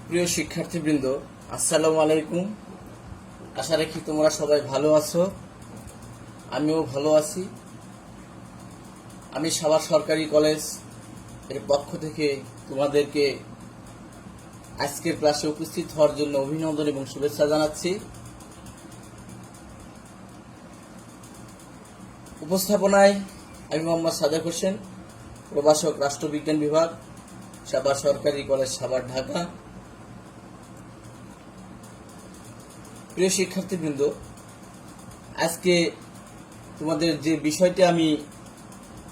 প্রিয় শিক্ষার্থীবৃন্দ, আসসালামু আলাইকুম। আশা রাখি তোমরা সবাই ভালো আছো, আমিও ভালো আছি। আমি সাভার সরকারি কলেজ এর পক্ষ থেকে তোমাদেরকে আজকের ক্লাসে উপস্থিত হওয়ার জন্য অভিনন্দন এবং শুভেচ্ছা জানাচ্ছি। উপস্থাপনায় আমি মোহাম্মদ সাদেক হোসেন, প্রভাষক, রাষ্ট্রবিজ্ঞান বিভাগ, সাভার সরকারি কলেজ, সাভার, ঢাকা। প্রিয় শিক্ষার্থীবৃন্দ, আজকে তোমাদের যে বিষয়টি আমি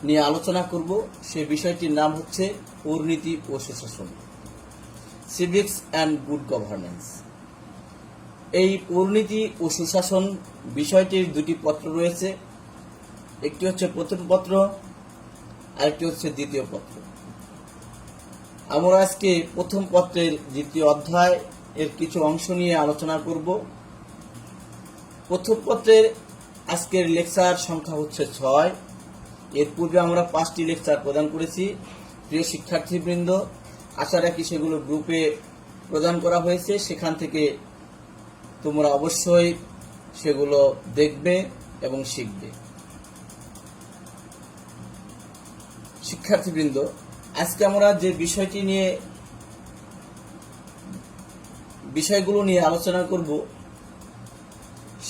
নিয়ে আলোচনা করব সেই বিষয়টির নাম হচ্ছে পরিণতি ও সুশাসন, সিভিক্স অ্যান্ড গুড গভর্নেন্স। এই পরিণতি ও সুশাসন বিষয়টির দুটি পত্র রয়েছে, একটি হচ্ছে প্রথম পত্র, আরেকটি হচ্ছে দ্বিতীয় পত্র। আমরা আজকে প্রথম পত্রের দ্বিতীয় অধ্যায় এর কিছু অংশ নিয়ে আলোচনা করব। প্রথম পত্রের আজকের লেকচার সংখ্যা হচ্ছে 6। এর পূর্বে আমরা 5টি লেকচার প্রদান করেছি। প্রিয় শিক্ষার্থীবৃন্দ, আশা রাখি সেগুলো গ্রুপে প্রদান করা হয়েছে, সেখান থেকে তোমরা অবশ্যই সেগুলো দেখবে এবং শিখবে। শিক্ষার্থীবৃন্দ, আজকে আমরা যে বিষয়গুলো নিয়ে আলোচনা করব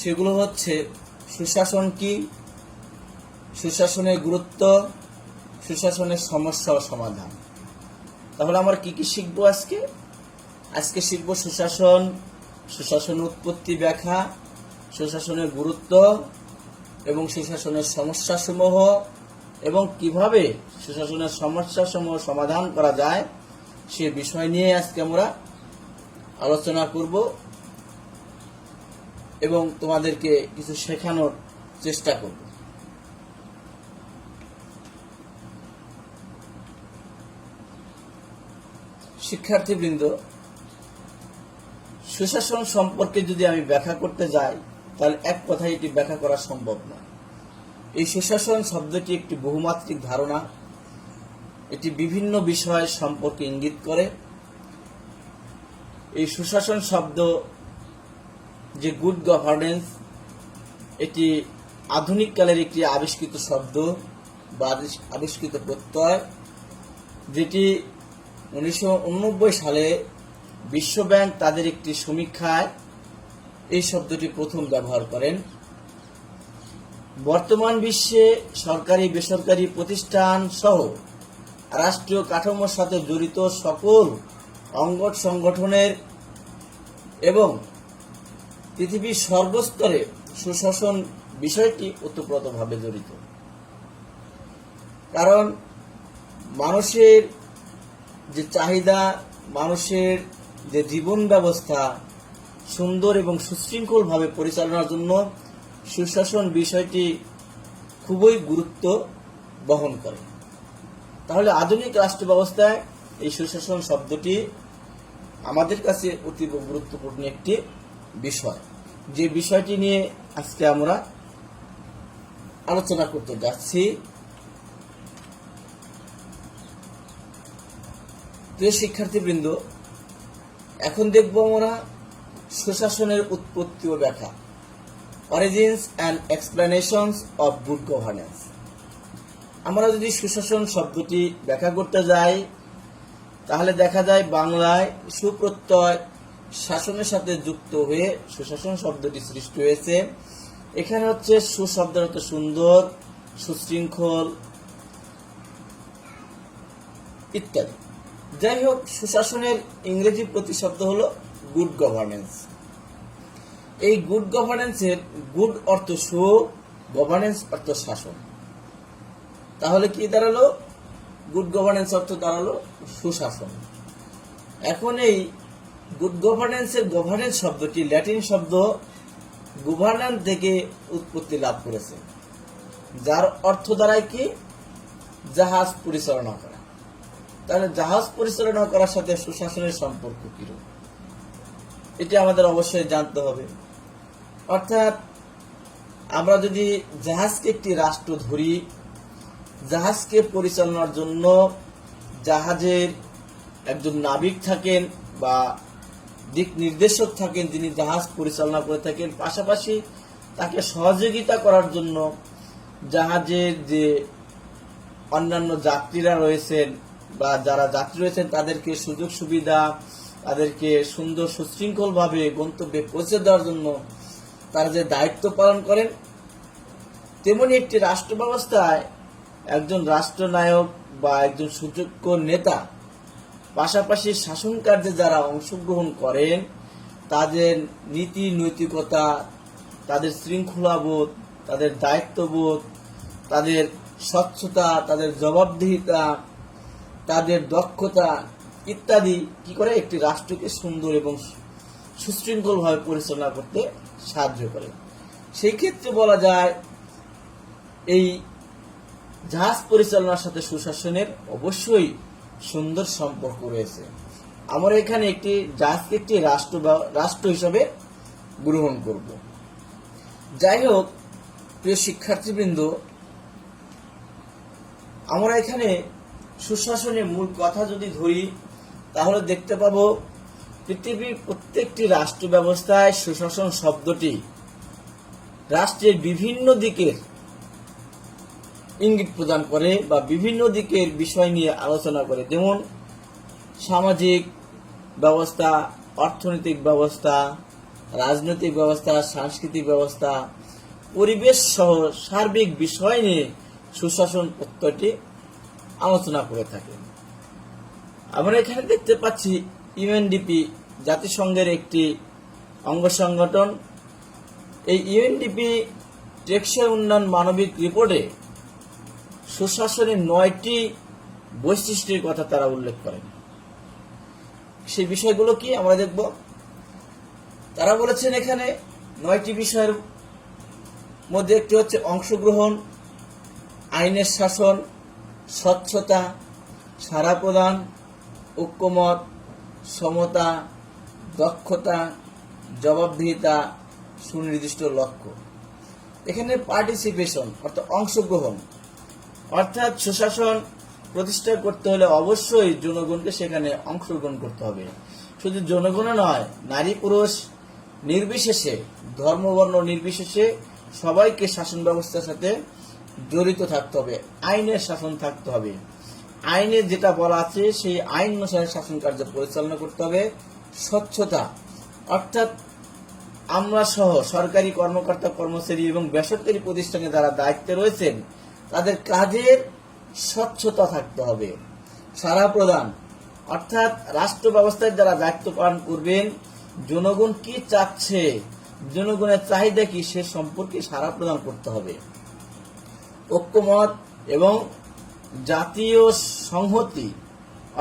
সেগুলো হচ্ছে সুশাসন কি, সুশাসনের গুরুত্ব, সুশাসনের সমস্যা ও সমাধান। তাহলে আমরা কি কি শিখবো আজকে শিখবো সুশাসন, সুশাসনের উৎপত্তি ব্যাখ্যা, সুশাসনের গুরুত্ব এবং সুশাসনের সমস্যাসমূহ, এবং কিভাবে সুশাসনের সমস্যাসমূহ সমাধান করা যায় সে বিষয় নিয়ে আজকে আমরা আলোচনা করব এবং তোমাদেরকে কিছু শেখানোর চেষ্টা করব। শিক্ষার্থীবৃন্দ, সুশাসন সম্পর্কে যদি আমি ব্যাখ্যা করতে যাই তাহলে এক কথায় এটি ব্যাখ্যা করা সম্ভব না। এই সুশাসন শব্দটি একটি বহুমাত্রিক ধারণা, এটি বিভিন্ন বিষয় সম্পর্কে ইঙ্গিত করে। এই সুশাসন শব্দ যে গুড গভর্নেন্স, এটি আধুনিক কালের একটি আবিষ্কৃত শব্দ বা আবিষ্কৃত প্রত্যয়, যেটি 1989 সালে বিশ্বব্যাংক তাদের একটি সমীক্ষায় এই শব্দটি প্রথম ব্যবহার করেন। বর্তমান বিশ্বে সরকারি বেসরকারি প্রতিষ্ঠান সহ রাষ্ট্রীয় কাঠামোর সাথে জড়িত সকল অঙ্গ সংগঠনের এবং পৃথিবীর সর্বস্তরে সুশাসন বিষয়টি ওতপ্রোতভাবে জড়িত। কারণ মানুষের যে চাহিদা, মানুষের যে জীবন ব্যবস্থা সুন্দর এবং সুশৃঙ্খলভাবে পরিচালনার জন্য সুশাসন বিষয়টি খুবই গুরুত্ব বহন করে। তাহলে আধুনিক রাষ্ট্র ব্যবস্থায় এই সুশাসন শব্দটি আমাদের কাছে অতীব গুরুত্বপূর্ণ একটি বিষয়, যে বিষয়টি নিয়ে আজকে আমরা আলোচনা করতে যাচ্ছি। প্রিয় শিক্ষার্থীবৃন্দ, এখন দেখব আমরা সুশাসনের উৎপত্তি ও ব্যাখ্যা, origins and explanations of good governance. আমরা যদি সুশাসন শব্দটি ব্যাখ্যা করতে যাই তাহলে দেখা যায় বাংলায় সুপ্রত্যয় শাসনের সাথে যুক্ত হয়ে সুশাসন শব্দটি সৃষ্টি হয়েছে। এখানে হচ্ছে সুশব্দের অর্থ সুন্দর, সুশৃঙ্খল ইত্যাদি। যাই হোক, সুশাসনের ইংরেজি প্রতিশব্দ হলো গুড গভর্নেন্স। এই গুড গভর্নেন্সের গুড অর্থ সু, গভর্নেন্স অর্থ শাসন। তাহলে কি দাঁড়ালো? গুড গভর্নেন্স অর্থ দাঁড়ালো সুশাসন। এখন এই গুড গভর্নেন্সের গভর্নেন্স শব্দটি ল্যাটিন শব্দ গভর্নান্স থেকে উৎপত্তি লাভ করেছে, যার অর্থ দাঁড়ায় কি? জাহাজ পরিচালনা করা। তাহলে জাহাজ পরিচালনা করার সাথে সুশাসনের সম্পর্ক কিরকম, এটি আমাদের অবশ্যই জানতে হবে। অর্থাৎ আমরা যদি জাহাজকে একটি রাষ্ট্র ধরি, জাহাজকে পরিচালনার জন্য জাহাজের একজন নাবিক থাকেন বা দিক নির্দেশক থাকেন, যিনি জাহাজ পরিচালনা করে থাকেন। পাশাপাশি তাকে সহযোগিতা করার জন্য জাহাজের যে অন্যান্য যাত্রীরা রয়েছেন বা যারা যাত্রী রয়েছেন তাদেরকে সুযোগ সুবিধা, তাদেরকে সুন্দর সুশৃঙ্খলভাবে গন্তব্যে পৌঁছে দেওয়ার জন্য তারা যে দায়িত্ব পালন করেন, তেমনি একটি রাষ্ট্র ব্যবস্থায় একজন রাষ্ট্রনায়ক বা একজন সুযোগ্য নেতা পাশাপাশি শাসন কার্যে যারা অংশগ্রহণ করেন তাদের নীতি নৈতিকতা, তাদের শৃঙ্খলাবোধ, তাদের দায়িত্ববোধ, তাদের স্বচ্ছতা, তাদের জবাবদিহিতা, তাদের দক্ষতা ইত্যাদি কি করে একটি রাষ্ট্রকে সুন্দর এবং সুশৃঙ্খলভাবে পরিচালনা করতে সাহায্য করে। সেই ক্ষেত্রে বলা যায় এই জাহাজ পরিচালনার সাথে সুশাসনের অবশ্যই সুন্দর সম্পর্ক রয়েছে। আমরা এখানে একটি জাহাজকে একটি রাষ্ট্র হিসাবে গ্রহণ করব। যাই হোক, প্রিয় শিক্ষার্থীবৃন্দ, আমরা এখানে সুশাসনের মূল কথা যদি ধরি তাহলে দেখতে পাবো পৃথিবীর প্রত্যেকটি রাষ্ট্র ব্যবস্থায় সুশাসন শব্দটি রাষ্ট্রের বিভিন্ন দিকের ইঙ্গিত প্রদান করে বা বিভিন্ন দিকের বিষয় নিয়ে আলোচনা করে। যেমন সামাজিক ব্যবস্থা, অর্থনৈতিক ব্যবস্থা, রাজনৈতিক ব্যবস্থা, সাংস্কৃতিক ব্যবস্থা, পরিবেশ সহ সার্বিক বিষয় নিয়ে সুশাসন প্রত্যয়টি আলোচনা করে থাকে। আমরা এখানে দেখতে পাচ্ছি ইউএনডিপি জাতিসংঘের একটি অঙ্গ সংগঠন। এই ইউএনডিপি টেকসই উন্নয়ন মানবিক রিপোর্টে সুশাসনের 9টি বৈশিষ্ট্যের কথা তারা উল্লেখ করেন। সেই বিষয়গুলো কি আমরা দেখব। তারা বলেছেন এখানে 9টি বিষয়ের মধ্যে একটি হচ্ছে অংশগ্রহণ, আইনের শাসন, স্বচ্ছতা, সাড়া প্রদান, ঐক্যমত, সমতা, দক্ষতা, জবাবদিহিতা, সুনির্দিষ্ট লক্ষ্য। এখানে পার্টিসিপেশন অর্থাৎ অংশগ্রহণ, অর্থাৎ সুশাসন প্রতিষ্ঠা করতে হলে অবশ্যই জনগণকে সেখানে অংশগ্রহণ করতে হবে। শুধু জনগণ নয়, নারী পুরুষ নির্বিশেষে, ধর্মবর্ণ নির্বিশেষে সবাইকে শাসন ব্যবস্থার সাথে জড়িত থাকতে হবে। আইনের শাসন থাকতে হবে, আইনে যেটা বলা আছে সেই আইন অনুসারে শাসন কার্য পরিচালনা করতে হবে। স্বচ্ছতা অর্থাৎ আমরা সহ সরকারি কর্মকর্তা কর্মচারী এবং বেসরকারি প্রতিষ্ঠানে যারা দায়িত্বে রয়েছেন তাদের কাজের স্বচ্ছতা থাকতে হবে। সাড়া প্রদান অর্থাৎ রাষ্ট্র ব্যবস্থায় যারা দায়িত্ব পালন করবেন জনগণ কি চাচ্ছে, জনগণের চাহিদা কি সে সম্পর্কে সাড়া প্রদান করতে হবে। ঐক্যমত এবং জাতীয় সংহতি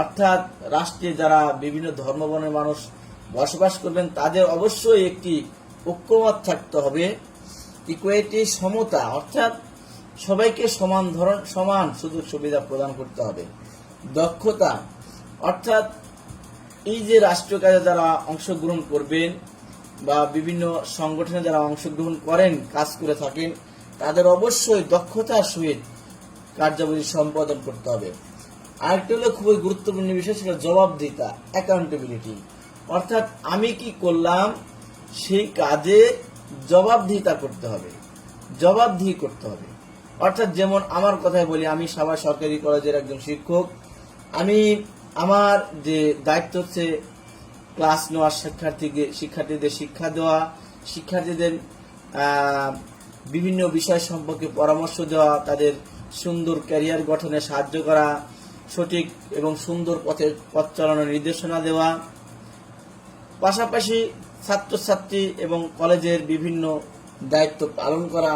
অর্থাৎ রাষ্ট্রে যারা বিভিন্ন ধর্মবর্ণের মানুষ বসবাস করবেন তাদের অবশ্যই একটি ঐক্যমত থাকতে হবে। ইকুইটি সমতা অর্থাৎ সবাইকে সমান সুযোগ সুবিধা প্রদান করতে হবে। দক্ষতা অর্থাৎ এই যে রাষ্ট্রীয় কাজে যারা অংশগ্রহণ করবেন বা বিভিন্ন সংগঠনে যারা অংশগ্রহণ করেন, কাজ করে থাকেন, তাদের অবশ্যই দক্ষতার সহিত কার্যাবলী সম্পাদন করতে হবে। আরেকটি হলো খুবই গুরুত্বপূর্ণ বিষয়, সেটা জবাবদিহিতা, অ্যাকাউন্টেবিলিটি অর্থাৎ আমি কি করলাম সেই কাজে জবাবদিহিতা করতে হবে, জবাবদিহি করতে হবে। অর্থাৎ যেমন আমার কথাই বলি, আমি সাভার সরকারি কলেজের একজন শিক্ষক। আমি আমার যে দায়িত্ব হচ্ছে ক্লাস নেওয়া, শিক্ষার্থীদের শিক্ষা দেওয়া, শিক্ষার্থীদের বিভিন্ন বিষয় সম্পর্কে পরামর্শ দেওয়া, তাদের সুন্দর ক্যারিয়ার গঠনে সাহায্য করা, সঠিক এবং সুন্দর পথ চালানোর নির্দেশনা দেওয়া, পাশাপাশি ছাত্রছাত্রী এবং কলেজের বিভিন্ন দায়িত্ব পালন করা।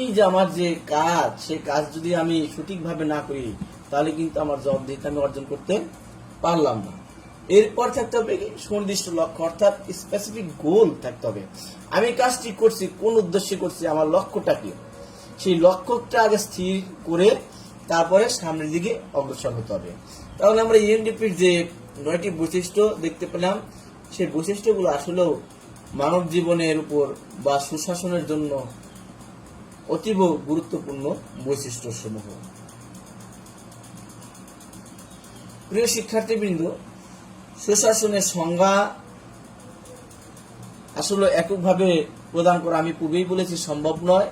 এই যে আমার যে কাজ, সেই কাজ যদি আমি সঠিকভাবে না করি তাহলে কিন্তু আমার জবাবদিহিতা আমি অর্জন করতে পারলাম না। এরপর থাকতে হবে সুনির্দিষ্ট লক্ষ্য অর্থাৎ স্পেসিফিক গোল থাকতে হবে। আমি কাজটি করছি কোন উদ্দেশ্যে করছি, আমার লক্ষ্যটা কি, সেই লক্ষ্যটা আগে স্থির করে তারপরে সামনের দিকে অগ্রসর হতে হবে। তাহলে আমরা ইউএনডিপির যে 9টি বৈশিষ্ট্য দেখতে পেলাম, সেই বৈশিষ্ট্যগুলো আসলেও মানব জীবনের উপর বা সুশাসনের জন্য অতীব গুরুত্বপূর্ণ বৈশিষ্ট্য সমূহ। প্রিয় শিক্ষার্থীবৃন্দ, সুশাসনের সংজ্ঞা আসলে এককভাবে প্রদান করা আমি পূর্বেই বলেছি সম্ভব নয়।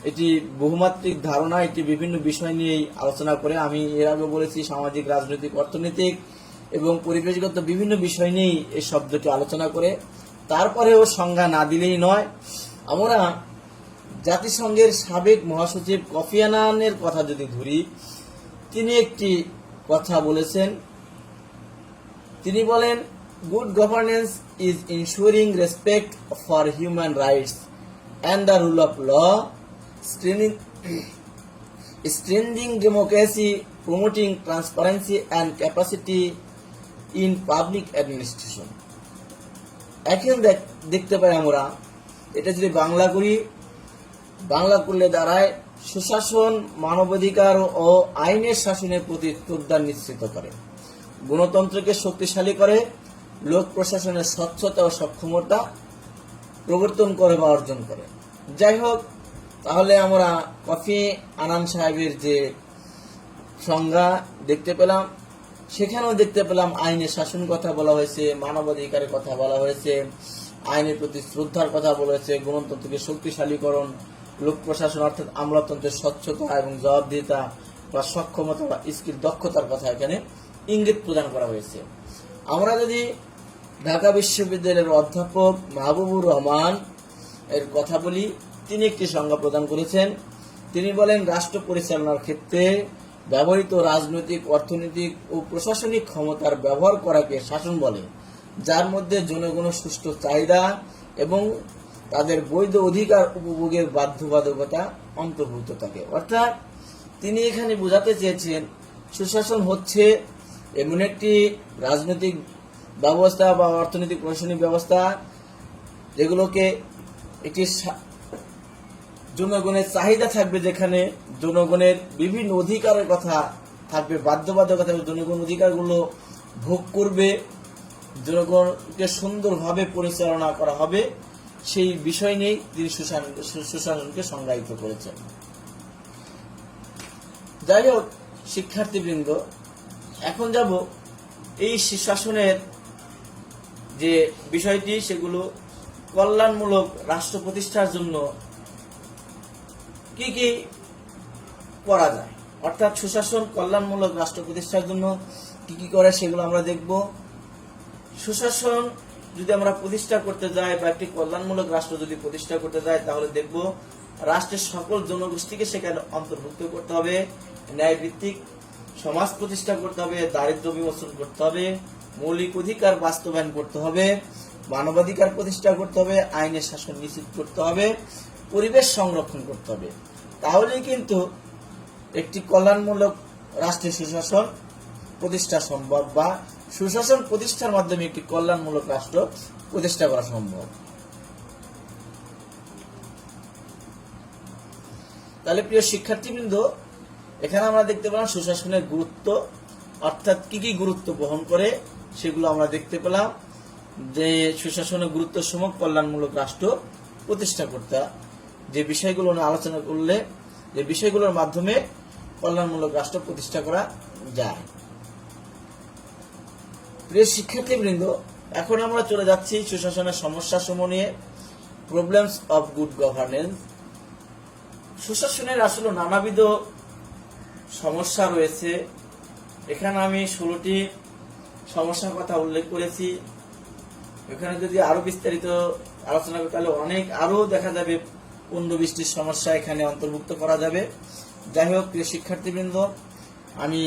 এটি বহুমাত্রিক ধারণা, এটি বিভিন্ন বিষয় নিয়েই আলোচনা করে। আমি এর আগে বলেছি সামাজিক, রাজনৈতিক, অর্থনৈতিক এবং পরিবেশগত বিভিন্ন বিষয় নিয়েই এই শব্দটি আলোচনা করে। তারপরেও সংজ্ঞা না দিলেই নয়। আমরা জাতিসংঘের সাবেক মহাসচিব কফি আনানের কথা যদি ধরি, তিনি একটি কথা বলেছেন। তিনি বলেন, good governance is ensuring respect for human rights and the rule of law, strengthening democracy, promoting transparency and capacity in public administration. এখন দেখতে পাই আমরা, এটা যদি বাংলা করি, বাংলা করলে দাঁড়ায় সুশাসন মানবাধিকার ও আইনের শাসনের প্রতি শ্রদ্ধা নিশ্চিত করে, গণতন্ত্রকে শক্তিশালী করে, লোক প্রশাসনের স্বচ্ছতা ও সক্ষমতা প্রবর্তন করে বা অর্জন করে। যাই হোক, তাহলে আমরা কফি আনান সাহেবের যে সংজ্ঞা দেখতে পেলাম, সেখানেও দেখতে পেলাম আইনের শাসন কথা বলা হয়েছে, মানবাধিকারের কথা বলা হয়েছে, আইনের প্রতি শ্রদ্ধার কথা বলা হয়েছে, গণতন্ত্রকে শক্তিশালীকরণ, লোক প্রশাসন অর্থাৎ আমলাতন্ত্রের স্বচ্ছতা এবং জবাবদিহিতা বা সক্ষমতা বা স্কিল দক্ষতার কথা এখানে ইঙ্গিত প্রদান করা হয়েছে। আমরা যদি ঢাকা বিশ্ববিদ্যালয়ের অধ্যাপক মাহবুবুর রহমান এর কথা বলি, তিনি একটি সংজ্ঞা প্রদান করেছেন। তিনি বলেন, রাষ্ট্র পরিচালনার ক্ষেত্রে ব্যবহৃত রাজনৈতিক, অর্থনৈতিক ও প্রশাসনিক ক্ষমতার ব্যবহার করাকে শাসন বলে, যার মধ্যে জনগণের সুষ্ঠু চাহিদা এবং তাদের বৈধ অধিকার উপভোগের বাধ্যবাধকতা অন্তর্ভুক্ত থাকে। অর্থাৎ তিনি এখানে বোঝাতে চেয়েছেন, সুশাসন হচ্ছে এমন একটি রাজনৈতিক ব্যবস্থা বা অর্থনৈতিক প্রশাসনিক ব্যবস্থা যেগুলোকে একটি জনগণের চাহিদা থাকবে, যেখানে জনগণের বিভিন্ন অধিকারের কথা থাকবে, বাধ্যবাধকতা, জনগণ অধিকারগুলো ভোগ করবে, জনগণকে সুন্দরভাবে পরিচালনা করা হবে, সেই বিষয় নিয়েই তিনি সুশাসনকে সংজ্ঞায়িত করেছেন। যাই হোক শিক্ষার্থীবৃন্দ, এখন যাব এই সুশাসনের যে বিষয়টি, সেগুলো কল্যাণমূলক রাষ্ট্র প্রতিষ্ঠার জন্য কি কি করা যায়, অর্থাৎ সুশাসন কল্যাণমূলক রাষ্ট্র প্রতিষ্ঠার জন্য কি কি করে সেগুলো আমরা দেখব। সুশাসন যদি আমরা প্রতিষ্ঠা করতে যাই বা একটি কল্যাণমূলক রাষ্ট্র যদি প্রতিষ্ঠা করতে যাই, তাহলে দেখব রাষ্ট্রের সকল জনগোষ্ঠীকে সেখানে অন্তর্ভুক্ত করতে হবে, ন্যায়ভিত্তিক সমাজ প্রতিষ্ঠা করতে হবে, দারিদ্র্য বিমোচন করতে হবে, মৌলিক অধিকার বাস্তবায়ন করতে হবে, মানবাধিকার প্রতিষ্ঠা করতে হবে, আইনের শাসন নিশ্চিত করতে হবে, পরিবেশ সংরক্ষণ করতে হবে। তাহলেই কিন্তু একটি কল্যাণমূলক রাষ্ট্রের সুশাসন প্রতিষ্ঠা সম্ভব, বা সুশাসন প্রতিষ্ঠার মাধ্যমে একটি কল্যাণমূলক রাষ্ট্র প্রতিষ্ঠা করা সম্ভব। তাহলে প্রিয় শিক্ষার্থীবৃন্দ, এখানে আমরা দেখতে পেলাম সুশাসনের গুরুত্ব, অর্থাৎ কি কি গুরুত্ব বহন করে সেগুলো আমরা দেখতে পেলাম। যে সুশাসনের গুরুত্ব সমূহ কল্যাণমূলক রাষ্ট্র প্রতিষ্ঠা করতে, যে বিষয়গুলো নিয়ে আলোচনা করলে যে বিষয়গুলোর মাধ্যমে কল্যাণমূলক রাষ্ট্র প্রতিষ্ঠা করা যায়। প্রিয় শিক্ষার্থীবৃন্দ, এখন আমরা চলে যাচ্ছি সুশাসনের সমস্যা সমূহ নিয়ে, প্রবলেমস অফ গুড গভর্নেন্স। সুশাসনের আসলে নানাবিধ সমস্যা রয়েছে। এখানে আমি 16টি সমস্যার কথা উল্লেখ করেছি। এখানে যদি আরো বিস্তারিত আলোচনা করি তাহলে অনেক আরো দেখা যাবে 15-20টি সমস্যা এখানে অন্তর্ভুক্ত করা যাবে। যাই হোক প্রিয় শিক্ষার্থীবৃন্দ, আমি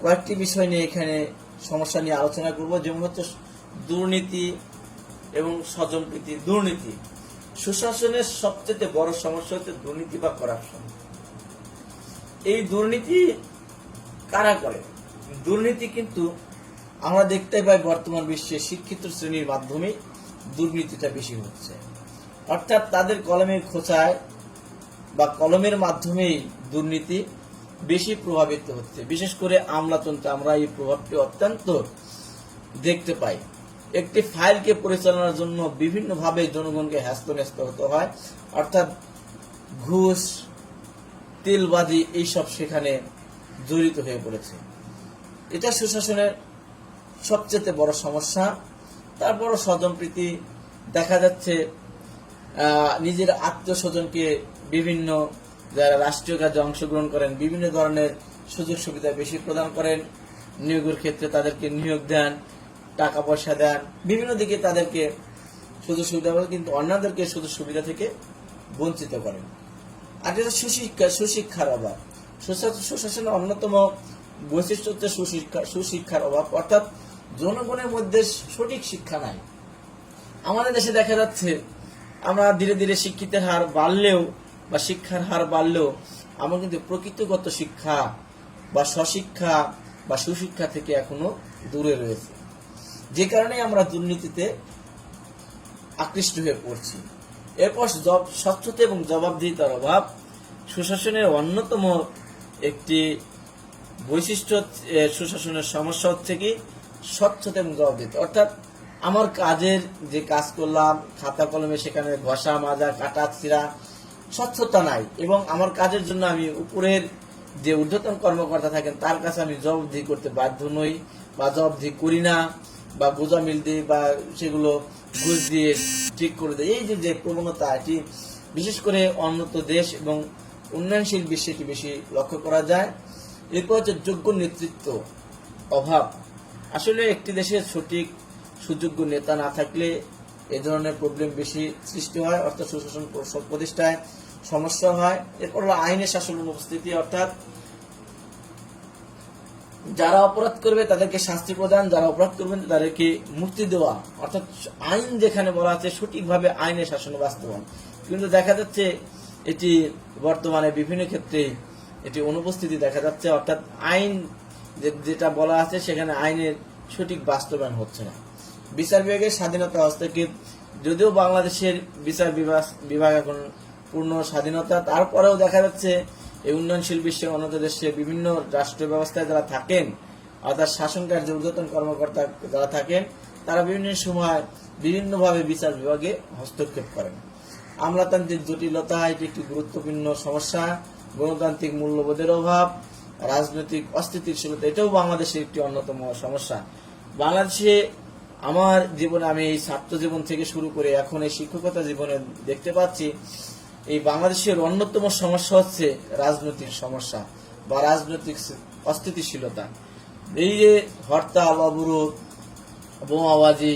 কয়েকটি বিষয় নিয়ে এখানে সমস্যা নিয়ে আলোচনা করব, যেমন হচ্ছে দুর্নীতি এবং স্বজনপ্রীতি। দুর্নীতি, সুশাসনের সবচেয়ে বড় সমস্যা হচ্ছে দুর্নীতি বা করাপশন। এই দুর্নীতি কারা করে? দুর্নীতি কিন্তু আমরা দেখতে পাই বর্তমান বিশ্বে শিক্ষিত শ্রেণীর মাধ্যমে দুর্নীতিটা বেশি হচ্ছে, অর্থাৎ তাদের কলমের খোঁচায় বা কলমের মাধ্যমেই দুর্নীতি বেশি প্রভাবিত হচ্ছে। বিশেষ করে আমলাতন্ত্রে আমরা এই প্রভাবটি অত্যন্ত দেখতে পাই। একটি ফাইলকে পরিচালনার জন্য বিভিন্নভাবে জনগণকে হ্যস্ত হতে হয়, অর্থাৎ ঘুষ, তেলবাজি এইসব সেখানে জড়িত হয়ে পড়েছে। এটা সুশাসনের সবচেয়ে বড় সমস্যা। তারপর স্বজনপ্রীতি, দেখা যাচ্ছে নিজের আত্মীয় স্বজনকে বিভিন্ন যারা রাষ্ট্রীয় কাজে অংশগ্রহণ করেন বিভিন্ন ধরনের সুযোগ সুবিধা বেশি প্রদান করেন, নিয়োগের ক্ষেত্রে তাদেরকে নিয়োগ দেন, টাকা পয়সা দেন, বিভিন্ন দিকে তাদেরকে সুযোগ সুবিধা বলে, কিন্তু অন্যদেরকে সুযোগ সুবিধা থেকে বঞ্চিত করেন। আর যেটা সুশিক্ষার অভাব, সুশাসনের অন্যতম বৈশিষ্ট্য হচ্ছে সুশিক্ষার অভাব, অর্থাৎ জনগণের মধ্যে সঠিক শিক্ষা নাই। আমাদের দেশে দেখা যাচ্ছে আমরা ধীরে ধীরে শিক্ষিতের হার বাড়লেও বা শিক্ষার হার বাড়লেও আমরা কিন্তু প্রকৃতিগত শিক্ষা বা স্বশিক্ষা বা সুশিক্ষা থেকে এখনো দূরে রয়েছে, যে কারণে আমরা দুর্নীতিতে আকৃষ্ট হয়ে পড়ছি। এরপর স্বচ্ছতা এবং জবাবদিহিতার অভাব সুশাসনের অন্যতম একটি বৈশিষ্ট্য। সুশাসনের সমস্যা হচ্ছে কি স্বচ্ছতা এবং জবাবদিহিতা, অর্থাৎ আমার কাজের যে কাজ করলাম খাতা কলমে সেখানে ঘষা মাজা কাটা ছিঁড়া স্বচ্ছতা নাই, এবং আমার কাজের জন্য আমি উপরের যে ঊর্ধ্বতন কর্মকর্তা থাকেন তার কাছে আমি জবাবদিহি করতে বাধ্য নই বা জবাবদিহি করি না, বা গোজামিল দিই বা সেগুলো ঘুষ দিয়ে ঠিক করে দেয়। এই যে প্রবণতা, এটি বিশেষ করে উন্নত দেশ এবং উন্নয়নশীল বিশ্বে এটি বেশি লক্ষ্য করা যায়। এরপর হচ্ছে যোগ্য নেতৃত্ব অভাব। আসলে একটি দেশের সঠিক সুযোগ্য নেতা না থাকলে এ ধরনের প্রবলেম বেশি সৃষ্টি হয়, অর্থাৎ সুশাসন প্রতিষ্ঠায় সমস্যা হয়। এরপর হলো আইনের শাসন অনুপস্থিতি, অর্থাৎ যারা অপরাধ করবে তাদেরকে শাস্তি প্রদান, যারা অপরাধ করবেন তাদেরকে মুক্তি দেওয়া, অর্থাৎ আইন যেখানে বলা আছে সঠিকভাবে আইনের শাসন বাস্তবায়ন। কিন্তু দেখা যাচ্ছে এটি বর্তমানে বিভিন্ন ক্ষেত্রে এটি অনুপস্থিতি দেখা যাচ্ছে, অর্থাৎ আইন যেটা বলা আছে সেখানে আইনের সঠিক বাস্তবায়ন হচ্ছে না। বিচার বিভাগের স্বাধীনতা হস্তক্ষেপ, যদিও বাংলাদেশের বিচার বিভাগ এখন পূর্ণ স্বাধীনতা, তারপরেও দেখা যাচ্ছে এই উন্নয়নশীল বিশ্বের উন্নত দেশে বিভিন্ন রাষ্ট্র ব্যবস্থায় যারা থাকেন, অর্থাৎ শাসন কার্যে ঊর্ধ্বতন কর্মকর্তা যারা থাকেন, তারা বিভিন্ন সময় বিভিন্নভাবে বিচার বিভাগে হস্তক্ষেপ করেন। আমলাতান্ত্রিক জটিলতা এটি একটি গুরুত্বপূর্ণ সমস্যা। গণতান্ত্রিক মূল্যবোধের অভাব, রাজনৈতিক অস্থিতিশীলতা, এটাও বাংলাদেশের একটি অন্যতম সমস্যা। বাংলাদেশে আমার জীবনে, আমি এই ছাত্র জীবন থেকে শুরু করে এখন এই শিক্ষকতা জীবনে দেখতে পাচ্ছি এই বাংলাদেশের অন্যতম সমস্যা হচ্ছে রাজনৈতিক সমস্যা বা রাজনৈতিক অস্থিতিশীলতা। এই যে হরতাল, অবরোধ, বোমাবাজি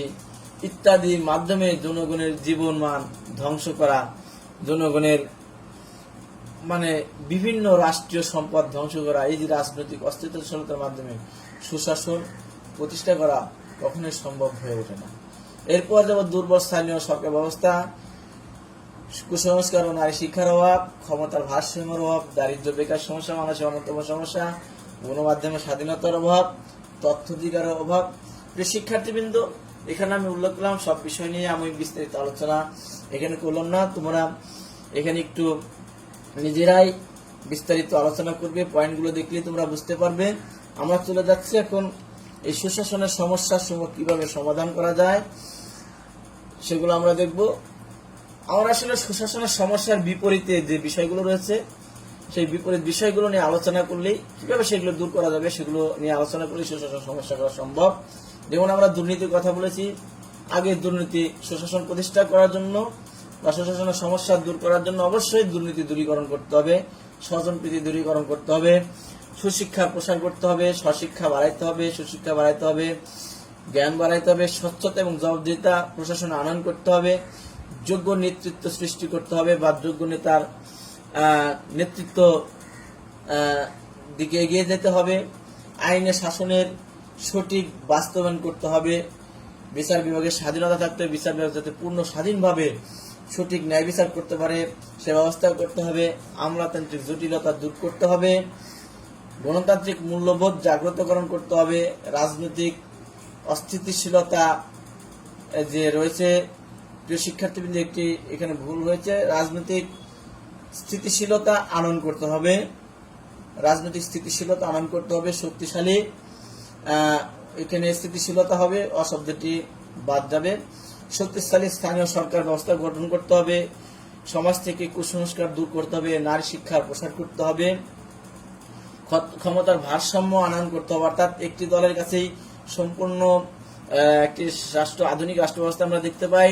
ইত্যাদি মাধ্যমে জনগণের জীবন মান ধ্বংস করা, জনগণের বিভিন্ন রাষ্ট্রীয় সম্পদ ধ্বংস করা, এই যে রাজনৈতিক অস্থিতিশীলতার মাধ্যমে সুশাসন প্রতিষ্ঠা করা কখনোই সম্ভব হয়ে ওঠে না। এরপর যেমন দুর্বল স্থানীয় সরকার ব্যবস্থা, কুসংস্কার ও নারী শিক্ষার অভাব, ক্ষমতার ভারসাম্যের অভাব, দারিদ্র্য বেকার সমস্যা বাংলাদেশের অন্যতম সমস্যা, গণমাধ্যমের স্বাধীনতার অভাব, তথ্যাধিকারের অভাব। প্রিয় শিক্ষার্থীবৃন্দ, এখানে আমি উল্লেখ করলাম সব বিষয় নিয়ে আমি বিস্তারিত আলোচনা এখানে করলাম না, তোমরা এখানে একটু নিজেরাই বিস্তারিত আলোচনা করবে, পয়েন্টগুলো দেখলে তোমরা বুঝতে পারবে। আমরা চলে যাচ্ছি এখন এই সুশাসনের সমস্যার সময় কিভাবে সমাধান করা যায় সেগুলো আমরা দেখব। আমরা আসলে সুশাসনের সমস্যার বিপরীতে যে বিষয়গুলো রয়েছে সেই বিপরীত বিষয়গুলো নিয়ে আলোচনা করলেই কিভাবে সেগুলো দূর করা যাবে সেগুলো নিয়ে আলোচনা করলে সুশাসন সমস্যা করা সম্ভব। যেমন আমরা দুর্নীতির কথা বলেছি, আগে দুর্নীতি সুশাসন প্রতিষ্ঠা করার জন্য বা সুশাসনের সমস্যা দূর করার জন্য অবশ্যই দুর্নীতি দূরীকরণ করতে হবে, স্বজনপ্রীতি দূরীকরণ করতে হবে, সুশিক্ষার প্রসার করতে হবে, স্বশিক্ষা বাড়াইতে হবে, সুশিক্ষা বাড়াইতে হবে, জ্ঞান বাড়াইতে হবে, স্বচ্ছতা এবং জবাবদিহিতা প্রশাসনে আনয়ন করতে হবে, যোগ্য নেতৃত্ব সৃষ্টি করতে হবে বা যোগ্য নেতার নেতৃত্ব দিকে এগিয়ে যেতে হবে, আইনের শাসনের সঠিক বাস্তবায়ন করতে হবে, বিচার বিভাগের স্বাধীনতা থাকতে হবে, বিচার বিভাগ যাতে পূর্ণ স্বাধীনভাবে সঠিক ন্যায় বিচার করতে পারে সে ব্যবস্থা করতে হবে, আমলাতান্ত্রিক জটিলতা দূর করতে হবে, গণতান্ত্রিক মূল্যবোধ জাগ্রতকরণ করতে হবে, রাজনৈতিক অস্থিতিশীলতা যে রয়েছে, প্রিয় শিক্ষার্থীবৃন্দ একটি এখানে ভুল হয়েছে, রাজনৈতিক স্থিতিশীলতা আনয়ন করতে হবে, রাজনৈতিক স্থিতিশীলতা আনয়ন করতে হবে, শক্তিশালী, এখানে স্থিতিশীলতা হবে, অশব্দটি বাদ যাবে, শক্তিশালী স্থানীয় সরকার ব্যবস্থা গঠন করতে হবে, সমাজ থেকে কুসংস্কার দূর করতে হবে, নারী শিক্ষার প্রসার করতে হবে, ক্ষমতার ভারসাম্য আনয়ন করতে হবে, অর্থাৎ একটি দলের কাছেই সম্পূর্ণ একটি আধুনিক রাষ্ট্র ব্যবস্থা আমরা দেখতে পাই,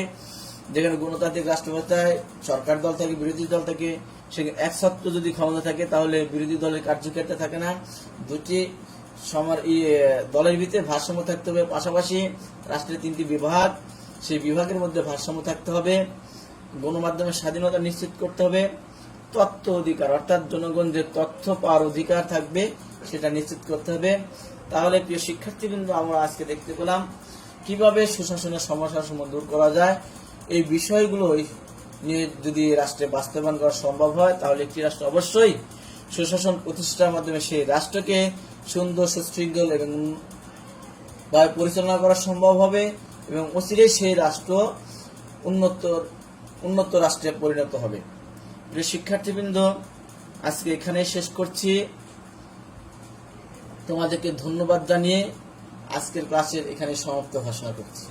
যেখানে গণতান্ত্রিক রাষ্ট্র ব্যবস্থায় সরকার দল থাকে, বিরোধী দল থাকে, সেখানে একসত্ব যদি ক্ষমতা থাকে তাহলে বিরোধী দলের কার্যকারিতা থাকে না। দুটি দলের ভিতরে ভারসাম্য থাকতে হবে। পাশাপাশি রাষ্ট্রের 3টি বিভাগ, সেই বিভাগের মধ্যে ভারসাম্য থাকতে হবে। গণমাধ্যমের স্বাধীনতা নিশ্চিত করতে হবে। তথ্য অধিকার অর্থাৎ জনগণ যে তথ্য পাওয়ার অধিকার থাকবে সেটা নিশ্চিত করতে হবে। তাহলে প্রিয় শিক্ষার্থীবৃন্দ, আমরা আজকে দেখতে পেলাম কিভাবে সুশাসনের সমস্যাসমূহ দূর করা যায়। এই বিষয়গুলো নিয়ে যদি রাষ্ট্রে বাস্তবায়ন করা সম্ভব হয় তাহলে একটি রাষ্ট্র অবশ্যই সুশাসন প্রতিষ্ঠার মাধ্যমে সেই রাষ্ট্রকে সুন্দর, সুশৃঙ্খল এবং পরিচালনা করা সম্ভব হবে এবং অচিরেই সেই রাষ্ট্র উন্নত রাষ্ট্রে পরিণত হবে। প্রিয় শিক্ষার্থীবৃন্দ, আজকে এখানেই শেষ করছি। তোমাদেরকে ধন্যবাদ জানিয়ে আজকের ক্লাসের এখানে সমাপ্ত ঘোষণা করছি।